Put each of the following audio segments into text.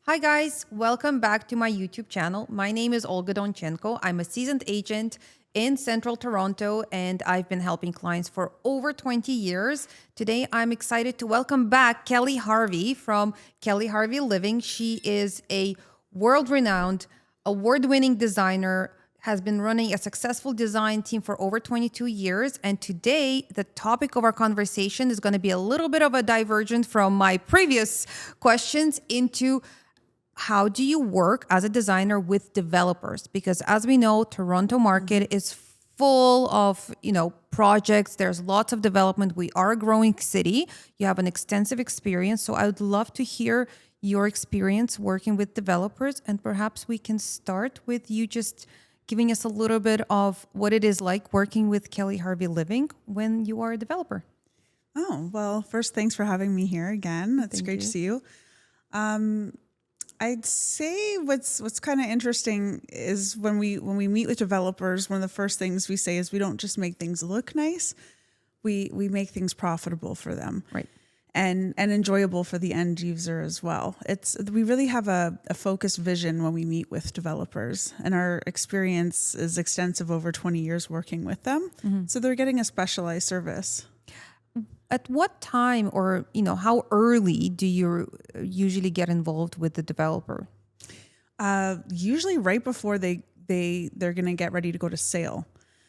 Hi guys, welcome back to my YouTube channel. My name is Olga Donchenko. I'm a seasoned agent in Central Toronto and I've been helping clients for over 20 years. Today I'm excited to welcome back Kelly Harvey from Kelly Harvey Living. She is a world-renowned, award-winning designer, has been running a successful design team for over 22 years. And today, the topic of our conversation is going to be a little bit of a divergence from my previous questions into how do you work as a designer with developers? Because as we know, Toronto market is full of, projects. There's lots of development. We are a growing city. You have an extensive experience. So I would love to hear your experience working with developers. And perhaps we can start with you just giving us a little bit of what it is like working with Kelly Harvey Living when you are a developer. Oh, well, first, thanks for having me here again. It's great to see you. I'd say what's kind of interesting is when we meet with developers, one of the first things we say is we don't just make things look nice, we make things profitable for them, Right. and enjoyable for the end user as well. We really have a focused vision when we meet with developers, and our experience is extensive over 20 years working with them. Mm-hmm. So they're getting a specialized service. At what time or, how early do you usually get involved with the developer? Usually right before they're going to get ready to go to sale.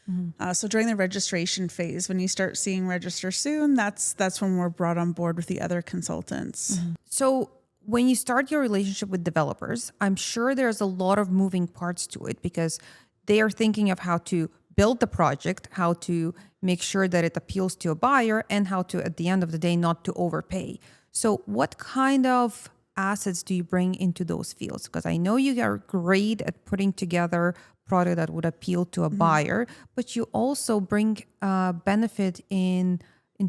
Mm-hmm. So during the registration phase, when you start seeing register soon, that's when we're brought on board with the other consultants. Mm-hmm. So when you start your relationship with developers, I'm sure there's a lot of moving parts to it because they are thinking of how to build the project, how to make sure that it appeals to a buyer, and how to, at the end of the day, not to overpay. So what kind of assets do you bring into those fields? Because I know you are great at putting together product that would appeal to a buyer, but you also bring benefit in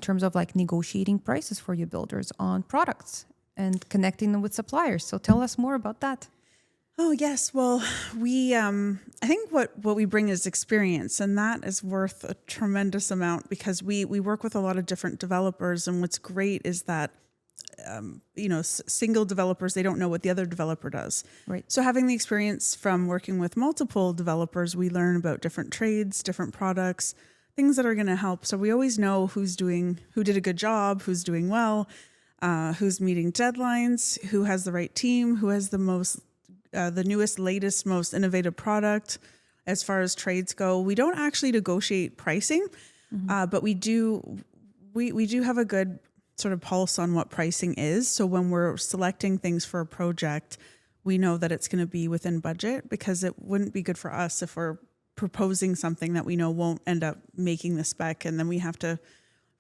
terms of like negotiating prices for your builders on products and connecting them with suppliers. So tell us more about that. Oh, yes. Well, I think what we bring is experience, and that is worth a tremendous amount because we work with a lot of different developers. And what's great is that, single developers, they don't know what the other developer does. Right. So having the experience from working with multiple developers, we learn about different trades, different products, things that are going to help. So we always know who did a good job, who's doing well, who's meeting deadlines, who has the right team, who has the newest, latest, most innovative product. As far as trades go, we don't actually negotiate pricing, but we do have a good sort of pulse on what pricing is. So when we're selecting things for a project, we know that it's going to be within budget because it wouldn't be good for us if we're proposing something that we know won't end up making the spec and then we have to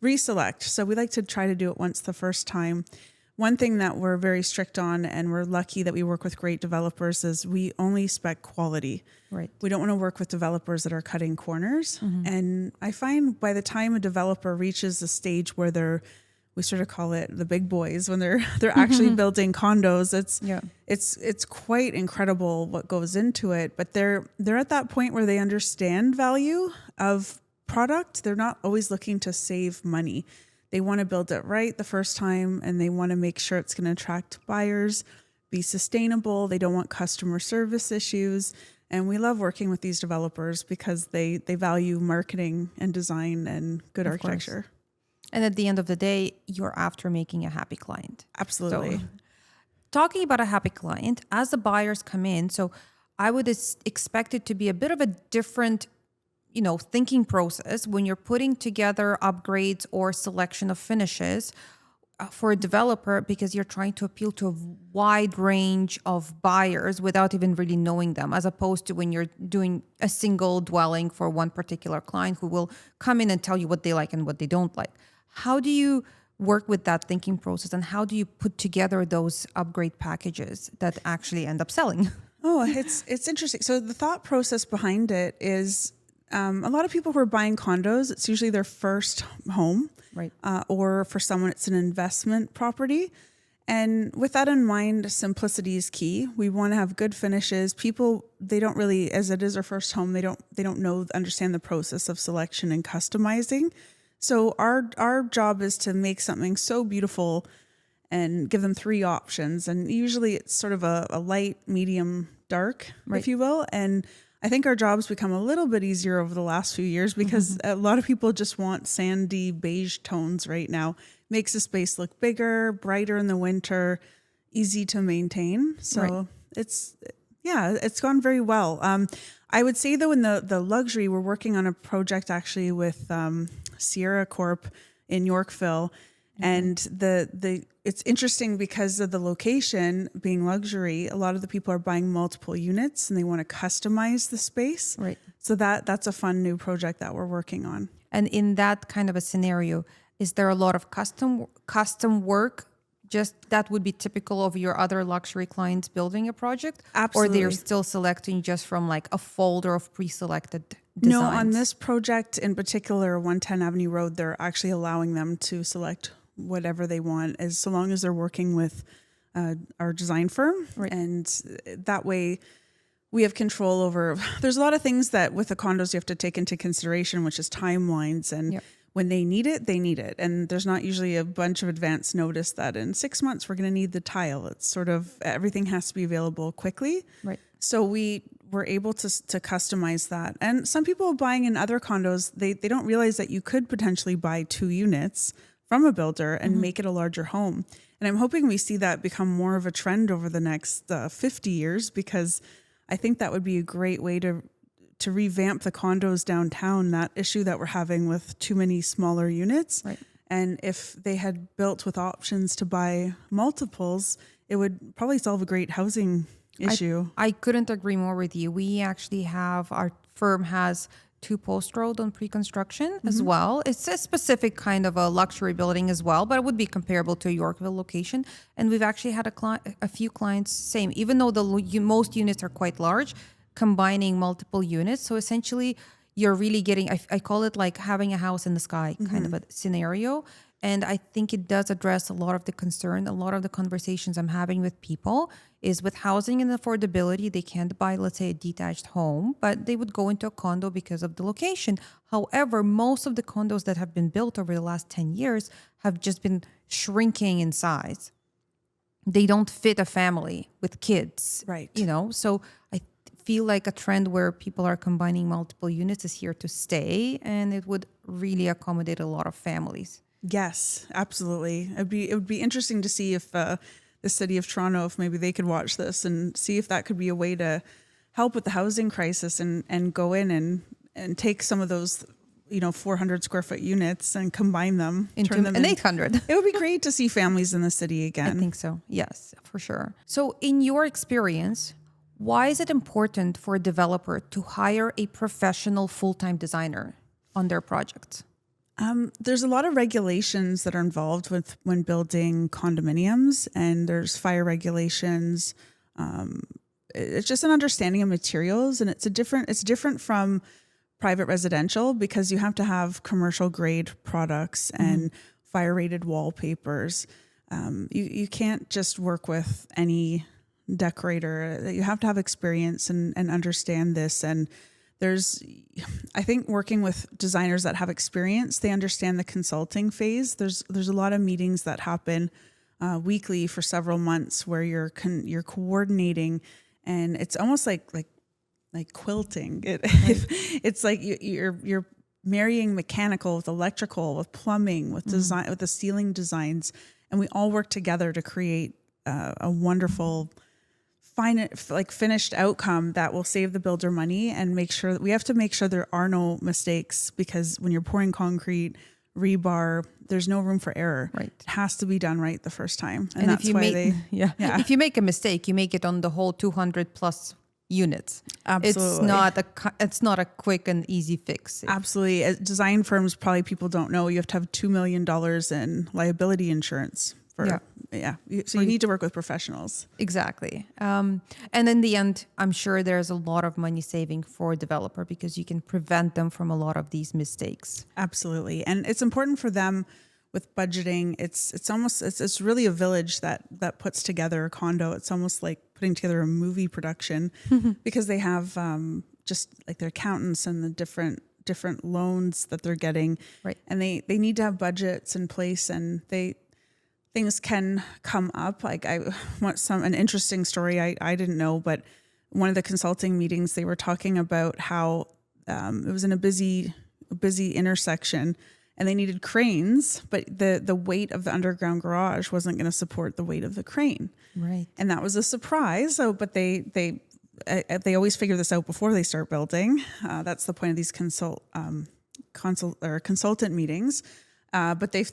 reselect. So we like to try to do it once the first time. One thing that we're very strict on, and we're lucky that we work with great developers, is we only spec quality. Right. We don't want to work with developers that are cutting corners. Mm-hmm. And I find by the time a developer reaches a stage where we sort of call it the big boys, when they're actually building condos, it's quite incredible what goes into it. But they're at that point where they understand value of product. They're not always looking to save money. They want to build it right the first time, and they want to make sure it's going to attract buyers, be sustainable. They don't want customer service issues. And we love working with these developers because they value marketing and design and good architecture. Course. And at the end of the day, you're after making a happy client. Absolutely. So, talking about a happy client, as the buyers come in, so I would expect it to be a bit of a different thinking process when you're putting together upgrades or selection of finishes for a developer because you're trying to appeal to a wide range of buyers without even really knowing them, as opposed to when you're doing a single dwelling for one particular client who will come in and tell you what they like and what they don't like. How do you work with that thinking process, and how do you put together those upgrade packages that actually end up selling? Oh, it's interesting. So the thought process behind it is, a lot of people who are buying condos, it's usually their first home, right? Or for someone, it's an investment property. And with that in mind, simplicity is key. We want to have good finishes. People, they don't really, as it is their first home, they don't understand the process of selection and customizing. So our job is to make something so beautiful and give them 3 options. And usually it's sort of a light, medium, dark, if you will. And I think our jobs become a little bit easier over the last few years because a lot of people just want sandy beige tones right now. Makes the space look bigger, brighter in the winter, easy to maintain. So it's gone very well. I would say though, in the luxury, we're working on a project actually with Sierra Corp in Yorkville. And it's interesting because of the location being luxury. A lot of the people are buying multiple units and they want to customize the space. Right. So that's a fun new project that we're working on. And in that kind of a scenario, is there a lot of custom work? Just that would be typical of your other luxury clients building a project? Absolutely. Or they're still selecting just from like a folder of pre-selected designs? No, on this project in particular, 110 Avenue Road, they're actually allowing them to select whatever they want, as so long as they're working with our design firm. And that way we have control over, there's a lot of things that with the condos you have to take into consideration, which is timelines. And when they need it, they need it. And there's not usually a bunch of advance notice that in 6 months we're going to need the tile. It's sort of everything has to be available quickly. Right. So we were able to customize that. And some people buying in other condos, they don't realize that you could potentially buy 2 units from a builder and make it a larger home. And I'm hoping we see that become more of a trend over the next 50 years, because I think that would be a great way to revamp the condos downtown, that issue that we're having with too many smaller units. Right. And if they had built with options to buy multiples, it would probably solve a great housing issue. I couldn't agree more with you. We actually have, our firm has 2 Post Road on pre-construction as well. It's a specific kind of a luxury building as well, but it would be comparable to a Yorkville location. And we've actually had a few clients, same, even though most units are quite large, combining multiple units. So essentially you're really getting, I call it like having a house in the sky kind of a scenario. And I think it does address a lot of the concern, a lot of the conversations I'm having with people is with housing and affordability, they can't buy, let's say, a detached home, but they would go into a condo because of the location. However, most of the condos that have been built over the last 10 years have just been shrinking in size. They don't fit a family with kids, Right. you know? So I feel like a trend where people are combining multiple units is here to stay, and it would really accommodate a lot of families. Yes, absolutely. It would be interesting to see if the city of Toronto, if maybe they could watch this and see if that could be a way to help with the housing crisis and go in and take some of those, 400 square foot units and combine them Into turn them an 800. It would be great to see families in the city again. I think so. Yes, for sure. So in your experience, why is it important for a developer to hire a professional full-time designer on their projects? There's a lot of regulations that are involved with when building condominiums, and there's fire regulations. It's just an understanding of materials, and it's different from private residential because you have to have commercial grade products and fire rated wallpapers. You can't just work with any decorator. You have to have experience and understand this. And I think working with designers that have experience, they understand the consulting phase. There's a lot of meetings that happen weekly for several months where you're coordinating, and it's almost like quilting. It's like you're marrying mechanical with electrical, with plumbing, with design, with the ceiling designs, and we all work together to create a wonderful finished outcome that will save the builder money and make sure that we have to make sure there are no mistakes, because when you're pouring concrete, rebar, there's no room for error. Right. It has to be done right the first time. And that's why if you make a mistake, you make it on the whole 200 plus units. Absolutely. It's not a quick and easy fix. Absolutely. At design firms, probably people don't know you have to have $2 million in liability insurance. So you need to work with professionals. Exactly. And in the end, I'm sure there's a lot of money saving for a developer because you can prevent them from a lot of these mistakes. Absolutely. And it's important for them with budgeting. It's really a village that puts together a condo. It's almost like putting together a movie production because they have just like their accountants and the different loans that they're getting. Right. And they need to have budgets in place, and things can come up. Like I want an interesting story I didn't know, but one of the consulting meetings, they were talking about how it was in a busy intersection and they needed cranes, but the weight of the underground garage wasn't going to support the weight of the crane. Right. And that was a surprise. So, but they always figure this out before they start building. That's the point of these consultant meetings. But they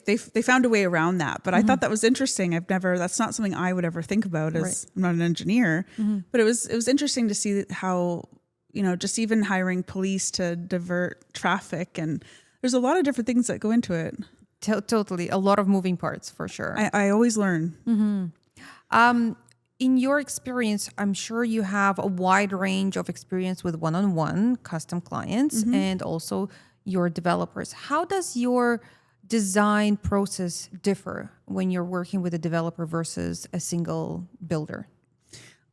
found a way around that. But I thought that was interesting. That's not something I would ever think about as I'm not an engineer, but it was interesting to see how, just even hiring police to divert traffic, and there's a lot of different things that go into it. Totally. A lot of moving parts for sure. I always learn. In your experience, I'm sure you have a wide range of experience with one-on-one custom clients and also your developers. How does your design process differ when you're working with a developer versus a single builder?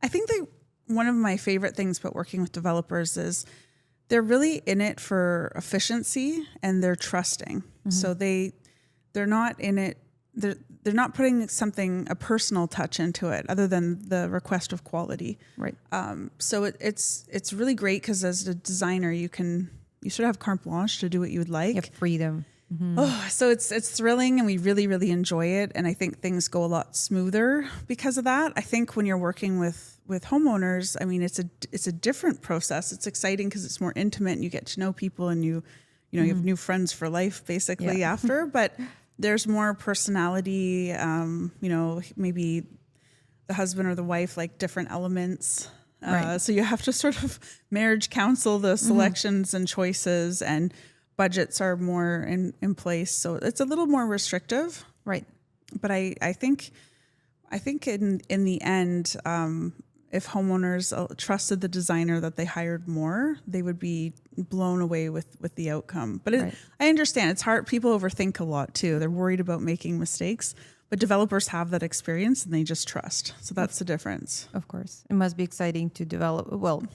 I think that one of my favorite things about working with developers is they're really in it for efficiency and they're trusting. So they're not in it. They're not putting a personal touch into it other than the request of quality. Right. So it's really great because as a designer, you sort of have carte blanche to do what you would like. You have freedom. So it's thrilling and we really, really enjoy it. And I think things go a lot smoother because of that. I think when you're working with homeowners, I mean, it's a different process. It's exciting because it's more intimate and you get to know people and you have new friends for life basically after, but there's more personality, maybe the husband or the wife, like different elements. Right. So you have to sort of marriage counsel the selections and choices, and budgets are more in place. So it's a little more restrictive. Right. But I think in the end, if homeowners trusted the designer that they hired more, they would be blown away with the outcome. But I understand it's hard. People overthink a lot too. They're worried about making mistakes, but developers have that experience and they just trust. So that's the difference. Of course. It must be exciting to develop,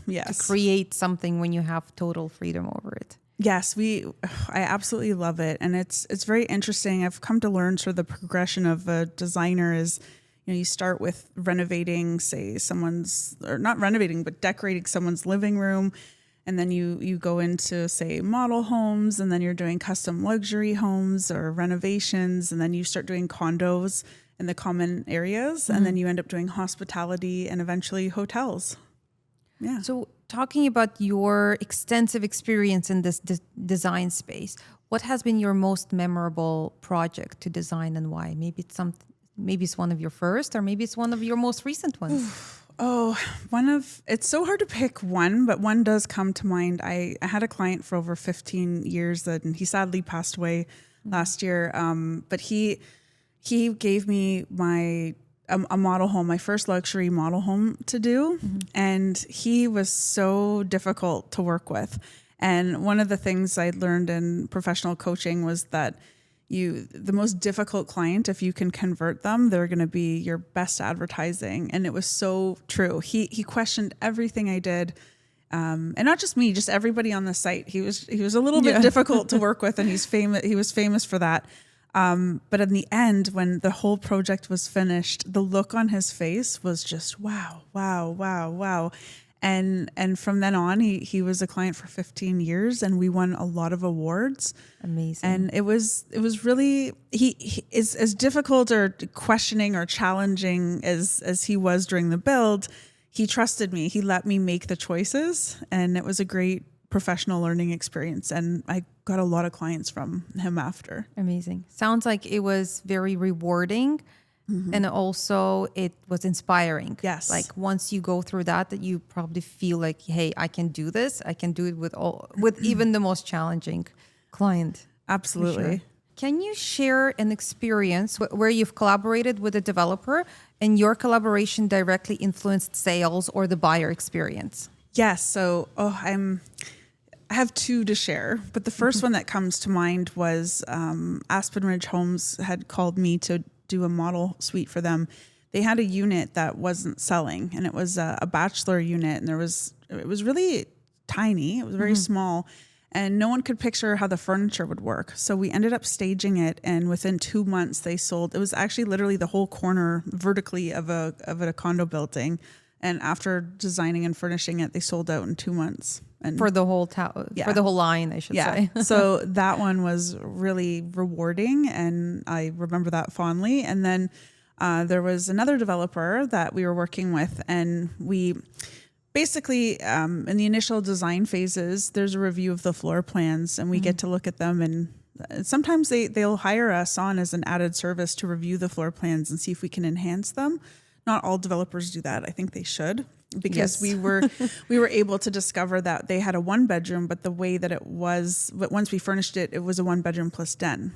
yes, to create something when you have total freedom over it. Yes, I absolutely love it. And it's very interesting. I've come to learn sort of the progression of a designer is, you start with renovating, say not renovating, but decorating someone's living room. And then you go into, say, model homes, and then you're doing custom luxury homes or renovations. And then you start doing condos in the common areas. And then you end up doing hospitality and eventually hotels. Yeah. So talking about your extensive experience in this design space, what has been your most memorable project to design and why? Maybe it's one of your first, or maybe it's one of your most recent ones. It's so hard to pick one, but one does come to mind. I had a client for over 15 years and he sadly passed away last year. But he gave me a model home, my first luxury model home to do. And he was so difficult to work with. And one of the things I learned in professional coaching was that the most difficult client, if you can convert them, they're going to be your best advertising. And it was so true. He questioned everything I did. And not just me, just everybody on the site. He was a little bit difficult to work with, and he was famous for that. But in the end, when the whole project was finished, the look on his face was just wow, wow, wow, wow. And from then on, he was a client for 15 years, and we won a lot of awards. Amazing. And it was really he is as difficult or questioning or challenging as he was during the build. He trusted me. He let me make the choices, and it was a great professional learning experience. And I got a lot of clients from him after. Amazing. Sounds like it was very rewarding. And also it was inspiring. Yes. Like once you go through that you probably feel like, hey, I can do this. I can do it with even the most challenging client. Absolutely. Sure. Can you share an experience where you've collaborated with a developer and your collaboration directly influenced sales or the buyer experience? Yes. So, I have two to share, but the first one that comes to mind was Aspen Ridge Homes had called me to do a model suite for them. They had a unit that wasn't selling, and it was a bachelor unit, and it was really tiny. It was very small. and no one could picture how the furniture would work. So we ended up staging it, and within 2 months they sold. It was actually literally the whole corner vertically of a condo building. And after designing and furnishing it, they sold out in 2 months. And For the whole for the whole line, I should say. So that one was really rewarding, and I remember that fondly. And then there was another developer that we were working with, and we basically, in the initial design phases, there's a review of the floor plans, and we get to look at them. And sometimes they'll hire us on as an added service to review the floor plans and see if we can enhance them. Not all developers do that. I think they should, because we were able to discover that they had a 1-bedroom, but the way that it was, but once we furnished it, it was a 1-bedroom plus den.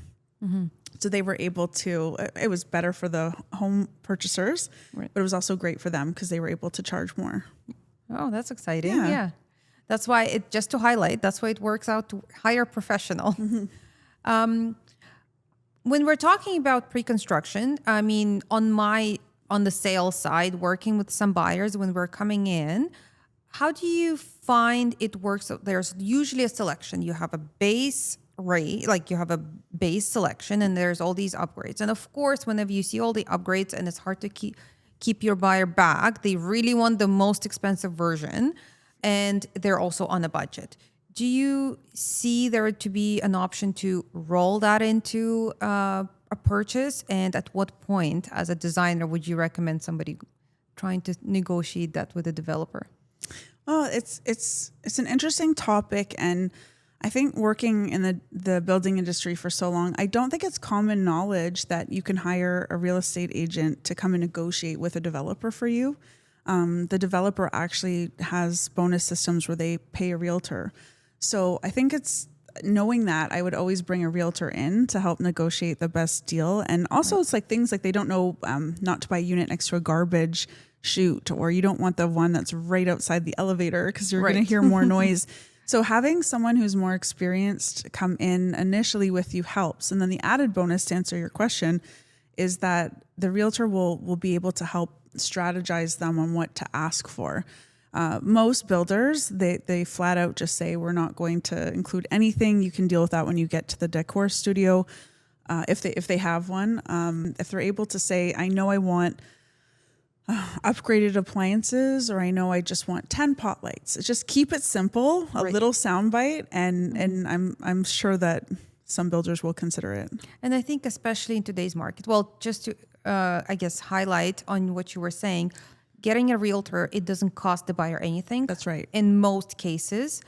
So they were able to, it was better for the home purchasers, but it was also great for them because they were able to charge more. Oh, that's exciting. Yeah. That's why just to highlight, that's why it works out to hire a professional. When we're talking about pre-construction, I mean, on the sales side, working with some buyers when we're coming in, how do you find it works? There's usually a selection. You have a base rate, like you have a base selection, and there's all these upgrades. And of course, whenever you see all the upgrades and it's hard to keep your buyer back, they really want the most expensive version, and they're also on a budget. Do you see there to be an option to roll that into a purchase? And at what point, as a designer, would you recommend somebody trying to negotiate that with a developer? Oh, it's an interesting topic, and I think working in the building industry for so long, I don't think it's common knowledge that you can hire a real estate agent to come and negotiate with a developer for you. The developer actually has bonus systems where they pay a realtor. So I think it's knowing that I would always bring a realtor in to help negotiate the best deal. And also it's like things like they don't know not to buy a unit next to a garbage chute, or you don't want the one that's right outside the elevator because you're going to hear more noise. So having someone who's more experienced come in initially with you helps. And then the added bonus to answer your question is that the realtor will be able to help strategize them on what to ask for. Most builders, they flat out just say, we're not going to include anything. You can deal with that when you get to the decor studio, if they have one. If they're able to say, I know I want upgraded appliances, or I know I just want 10 pot lights. Just keep it simple, a little soundbite, and I'm sure that some builders will consider it. And I think especially in today's market, well, just to I guess highlight on what you were saying, getting a realtor, it doesn't cost the buyer anything. That's right. In most cases,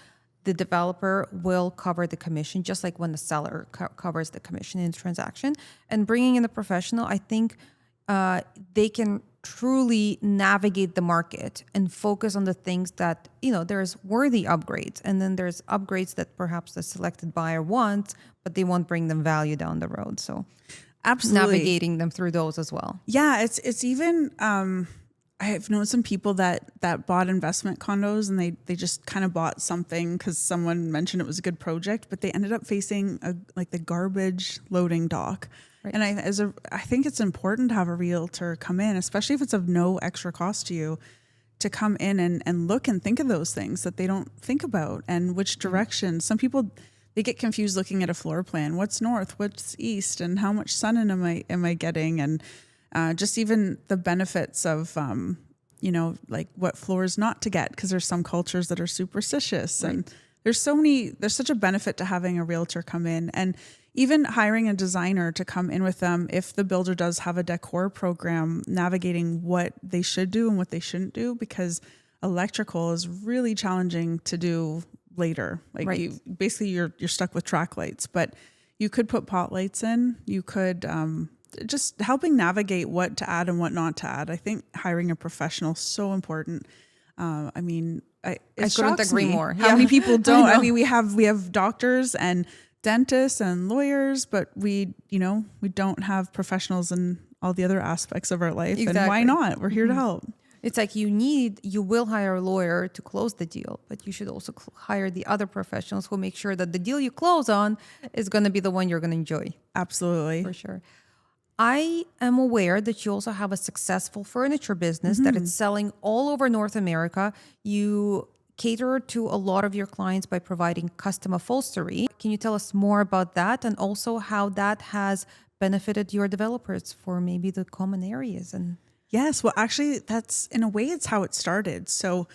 the developer will cover the commission, just like when the seller covers the commission in the transaction. And bringing in a professional, I think they can truly navigate the market and focus on the things that, there's worthy upgrades. And then there's upgrades that perhaps the selected buyer wants, but they won't bring them value down the road. So absolutely navigating them through those as well. Yeah, it's even, I have known some people that bought investment condos, and they just kind of bought something because someone mentioned it was a good project, but they ended up facing the garbage loading dock. Right. And I think it's important to have a realtor come in, especially if it's of no extra cost to you, to come in and look and think of those things that they don't think about, and which direction. Some people, they get confused looking at a floor plan. What's north? What's east? And how much sun am I getting? And just even the benefits of, like what floors not to get, because there's some cultures that are superstitious. Right. And there's such a benefit to having a realtor come in, and even hiring a designer to come in with them if the builder does have a decor program, navigating what they should do and what they shouldn't do, because electrical is really challenging to do later. Like you're stuck with track lights, but you could put pot lights in. You could just helping navigate what to add and what not to add. I think hiring a professional is so important. I couldn't agree more. How many people don't? I mean, we have doctors and dentists and lawyers, but we don't have professionals in all the other aspects of our life. Exactly. And why not? We're here to help. It's like you will hire a lawyer to close the deal, but you should also hire the other professionals who make sure that the deal you close on is going to be the one you're going to enjoy. Absolutely. For sure. I am aware that you also have a successful furniture business that it's selling all over North America. You cater to a lot of your clients by providing custom upholstery. Can you tell us more about that, and also how that has benefited your developers for maybe the common areas? And Yes, well, actually, that's in a way, it's how it started. So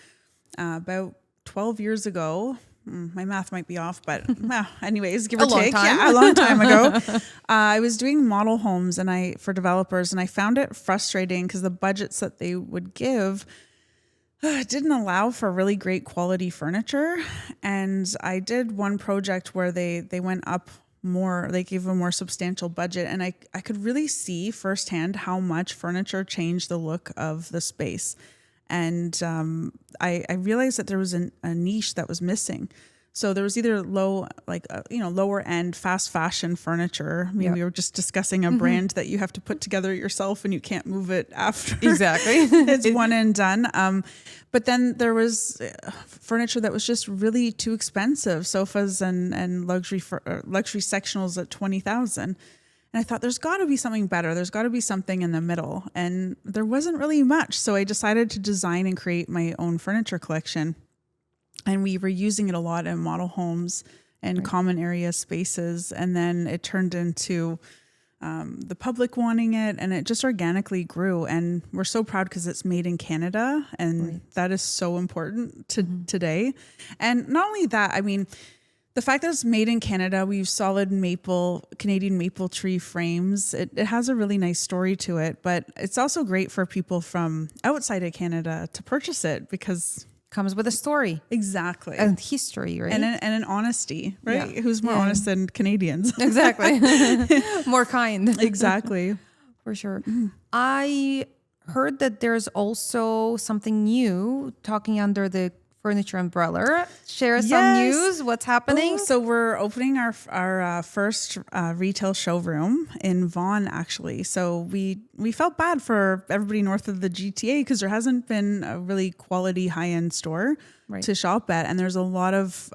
about 12 years ago, my math might be off, but anyways, give or take. Yeah, a long time ago. I was doing model homes for developers, and I found it frustrating because the budgets that they would give didn't allow for really great quality furniture. And I did one project where they went up more, they gave a more substantial budget. And I could really see firsthand how much furniture changed the look of the space. And I realized that there was a niche that was missing. So there was either lower end fast fashion furniture. I mean, we were just discussing a brand that you have to put together yourself and you can't move it after. Exactly. It's one and done. But then there was furniture that was just really too expensive, sofas and luxury sectionals at $20,000. And I thought, there's got to be something better. There's got to be something in the middle. And there wasn't really much. So I decided to design and create my own furniture collection. And we were using it a lot in model homes and common area spaces. And then it turned into the public wanting it, and it just organically grew. And we're so proud because it's made in Canada, and that is so important to today. And not only that, I mean, the fact that it's made in Canada, we use solid Canadian maple tree frames. It has a really nice story to it, but it's also great for people from outside of Canada to purchase it because comes with a story. Exactly. And history, right? And an honesty, right? Yeah. Who's more honest than Canadians? Exactly. More kind. Exactly. For sure. I heard that there's also something new talking under the furniture umbrella. Share some news. What's happening? So we're opening our first retail showroom in Vaughan, actually. So we felt bad for everybody north of the GTA because there hasn't been a really quality high-end store to shop at. And there's a lot of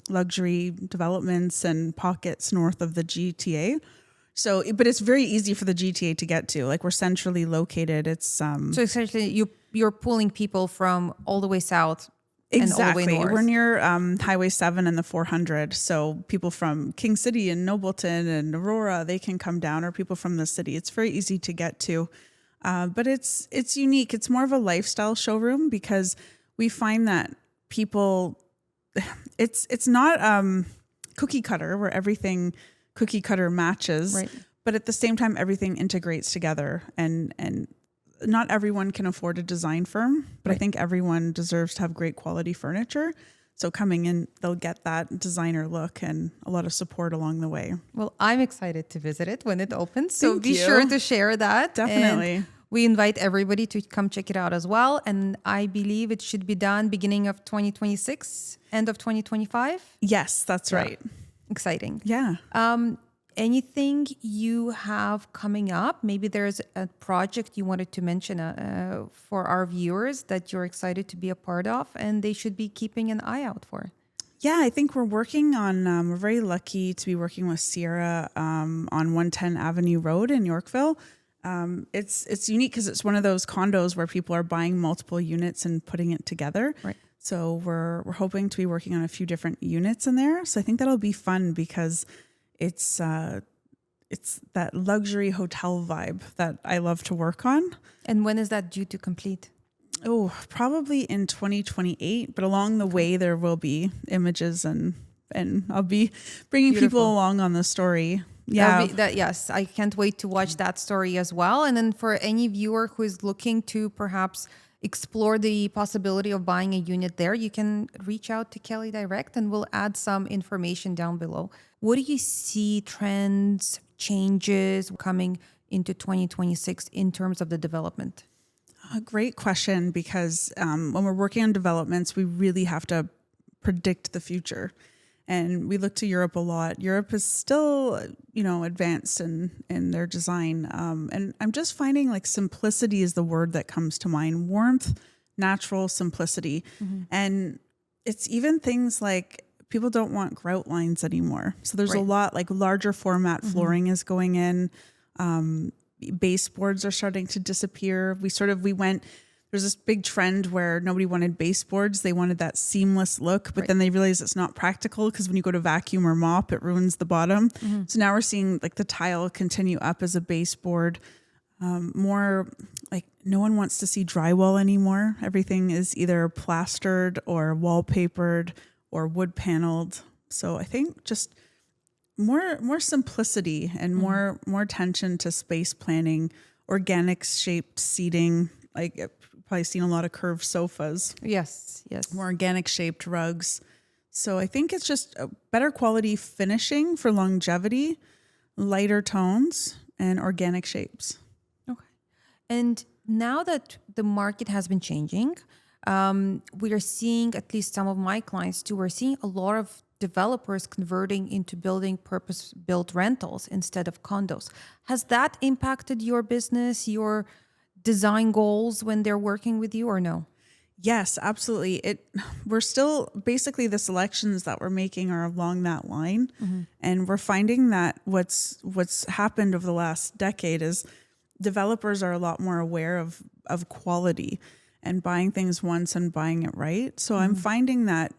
luxury developments and pockets north of the GTA. So, but it's very easy for the GTA to get to. Like, we're centrally located. It's so essentially you're pulling people from all the way south. Exactly. And all the way north. We're near Highway 7 and the 400. So people from King City and Nobleton and Aurora, they can come down, or people from the city. It's very easy to get to. But it's unique. It's more of a lifestyle showroom because we find that people, it's not cookie cutter where everything cookie cutter matches, but at the same time, everything integrates together, and not everyone can afford a design firm, but I think everyone deserves to have great quality furniture. So coming in, they'll get that designer look and a lot of support along the way. Well, I'm excited to visit it when it opens. So be sure to share that. Definitely. And we invite everybody to come check it out as well. And I believe it should be done beginning of 2026, end of 2025. Yes, that's right. Exciting. Yeah. Anything you have coming up? Maybe there's a project you wanted to mention for our viewers that you're excited to be a part of and they should be keeping an eye out for. Yeah, I think we're working on, we're very lucky to be working with Sierra on 110 Avenue Road in Yorkville. It's unique because it's one of those condos where people are buying multiple units and putting it together. Right. So we're hoping to be working on a few different units in there. So I think that'll be fun because it's that luxury hotel vibe that I love to work on. And when is that due to complete? Oh, probably in 2028. But along the way, there will be images and I'll be bringing people along on the story. Yeah. Yes, I can't wait to watch that story as well. And then for any viewer who is looking to perhaps explore the possibility of buying a unit there, you can reach out to Kelly direct and we'll add some information down below. What do you see trends, changes coming into 2026 in terms of the development? A great question, because when we're working on developments, we really have to predict the future. And we look to Europe a lot. Europe is still, advanced in their design. And I'm just finding like simplicity is the word that comes to mind. Warmth, natural simplicity. Mm-hmm. And it's even things like people don't want grout lines anymore. So there's a lot like larger format flooring is going in. Baseboards are starting to disappear. There's there's this big trend where nobody wanted baseboards. They wanted that seamless look, but then they realized it's not practical because when you go to vacuum or mop, it ruins the bottom. So now we're seeing like the tile continue up as a baseboard. More like no one wants to see drywall anymore. Everything is either plastered or wallpapered or wood paneled. So I think just more simplicity and more attention to space planning, organic shaped seating. Like you've probably seen a lot of curved sofas. Yes. More organic shaped rugs. So I think it's just a better quality finishing for longevity, lighter tones, and organic shapes. Okay. And now that the market has been changing, we are seeing, at least some of my clients too, we're seeing a lot of developers converting into building purpose-built rentals instead of condos. Has that impacted your business, your design goals when they're working with you, or no? Yes, absolutely. We're still basically the selections that we're making are along that line. And we're finding that what's happened over the last decade is developers are a lot more aware of quality and buying things once and buying it right. So I'm finding that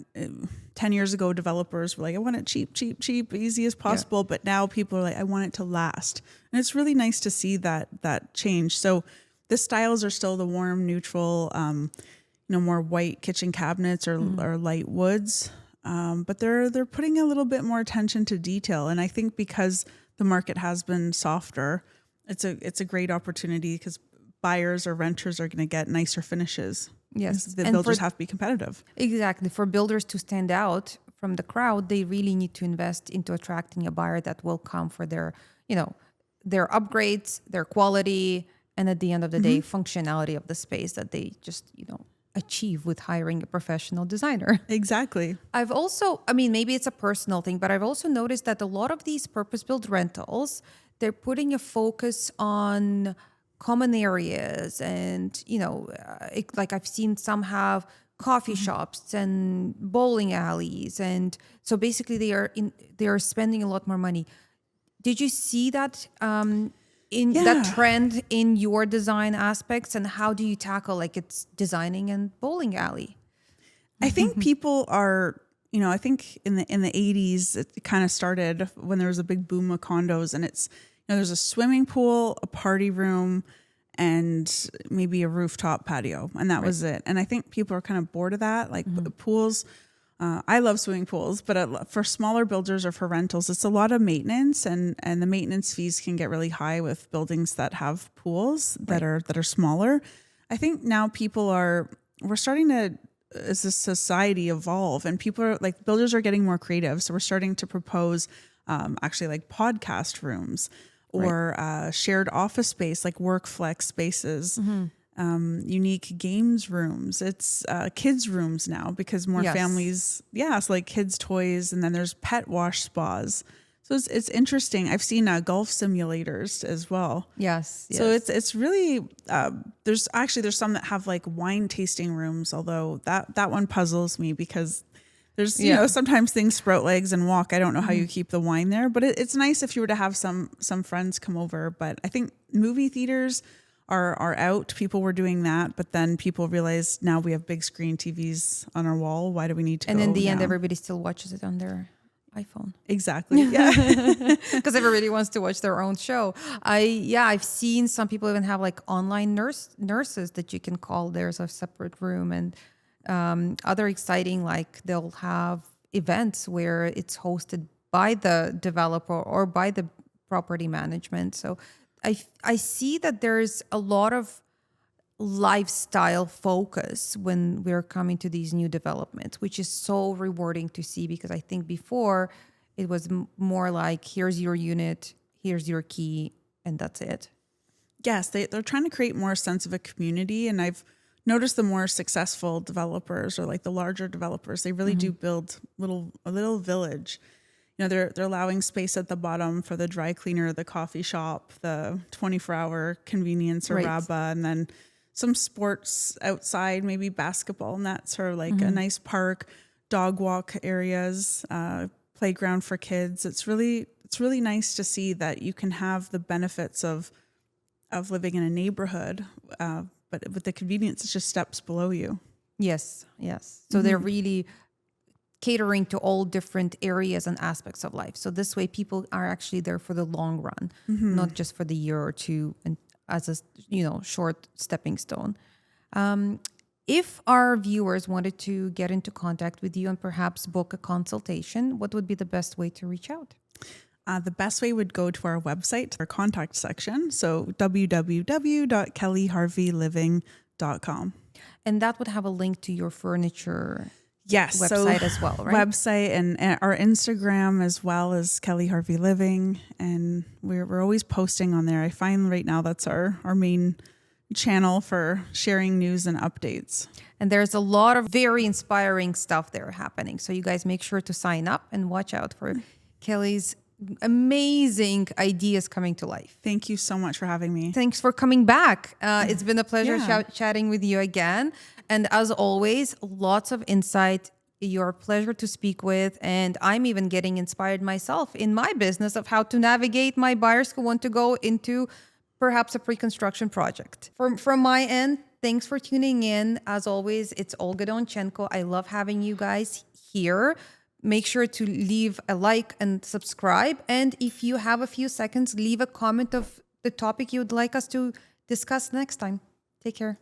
10 years ago, developers were like, I want it cheap, easy as possible. But now people are like, I want it to last. And it's really nice to see that change. So the styles are still the warm, neutral, more white kitchen cabinets or light woods. But they're putting a little bit more attention to detail. And I think because the market has been softer, it's a great opportunity because buyers or renters are going to get nicer finishes. Yes. The builders have to be competitive. Exactly. For builders to stand out from the crowd, they really need to invest into attracting a buyer that will come for their upgrades, their quality, and at the end of the day, functionality of the space that they just, achieve with hiring a professional designer. Exactly. I've also, maybe it's a personal thing, but I've also noticed that a lot of these purpose-built rentals, they're putting a focus on common areas and, like I've seen some have coffee shops and bowling alleys. And so basically they are spending a lot more money. Did you see that that trend in your design aspects, and how do you tackle like it's designing and bowling alley? I think people are, I think in the 80s, it kind of started when there was a big boom of condos, and it's, there's a swimming pool, a party room, and maybe a rooftop patio. And that was it. And I think people are kind of bored of that. Like pools, I love swimming pools, but for smaller builders or for rentals, it's a lot of maintenance, and the maintenance fees can get really high with buildings that have pools that are smaller. I think now we're starting to, as a society, evolve, and people are like, builders are getting more creative. So we're starting to propose actually like podcast rooms or shared office space, like work flex spaces. Unique games rooms. It's kids rooms now because more families, so like kids toys, and then there's pet wash spas. So it's interesting. I've seen golf simulators as well. Yes. So it's really there's some that have like wine tasting rooms, although that one puzzles me because there's sometimes things sprout legs and walk. I don't know how you keep the wine there, but it's nice if you were to have some friends come over. But I think movie theaters are out. People were doing that, but then people realized now we have big screen TVs on our wall. Why do we need to? And in the end, everybody still watches it on their iPhone. Exactly. Yeah. Because everybody wants to watch their own show. I've seen some people even have like online nurses that you can call. There's a separate room, and other exciting, like they'll have events where it's hosted by the developer or by the property management. So I see that there's a lot of lifestyle focus when we're coming to these new developments, which is so rewarding to see, because I think before it was more like, here's your unit, here's your key, and that's it. Yes, they're trying to create more sense of a community, and I've noticed the more successful developers or like the larger developers, they really do build a little village. They're allowing space at the bottom for the dry cleaner, the coffee shop, the 24-hour convenience or Rabba, and then some sports outside, maybe basketball, and that sort of like a nice park, dog walk areas, playground for kids. It's really nice to see that you can have the benefits of living in a neighborhood, but with the convenience, it's just steps below you. Yes, yes. So they're really catering to all different areas and aspects of life. So this way, people are actually there for the long run, not just for the year or two, and as a short stepping stone. If our viewers wanted to get into contact with you and perhaps book a consultation, what would be the best way to reach out? The best way would go to our website, our contact section. So www.kellyharveyliving.com. And that would have a link to your furniture Yes, website as well, right? Website and our Instagram as well as Kelly Harvey Living. And we're always posting on there. I find right now that's our main channel for sharing news and updates. And there's a lot of very inspiring stuff there happening. So you guys make sure to sign up and watch out for Kelly's amazing ideas coming to life. Thank you so much for having me. Thanks for coming back. It's been a pleasure Yeah. chatting with you again. And as always, lots of insight. You're a pleasure to speak with. And I'm even getting inspired myself in my business of how to navigate my buyers who want to go into perhaps a pre-construction project. From my end, thanks for tuning in. As always, it's Olga Donchenko. I love having you guys here. Make sure to leave a like and subscribe. And if you have a few seconds, leave a comment of the topic you would like us to discuss next time. Take care.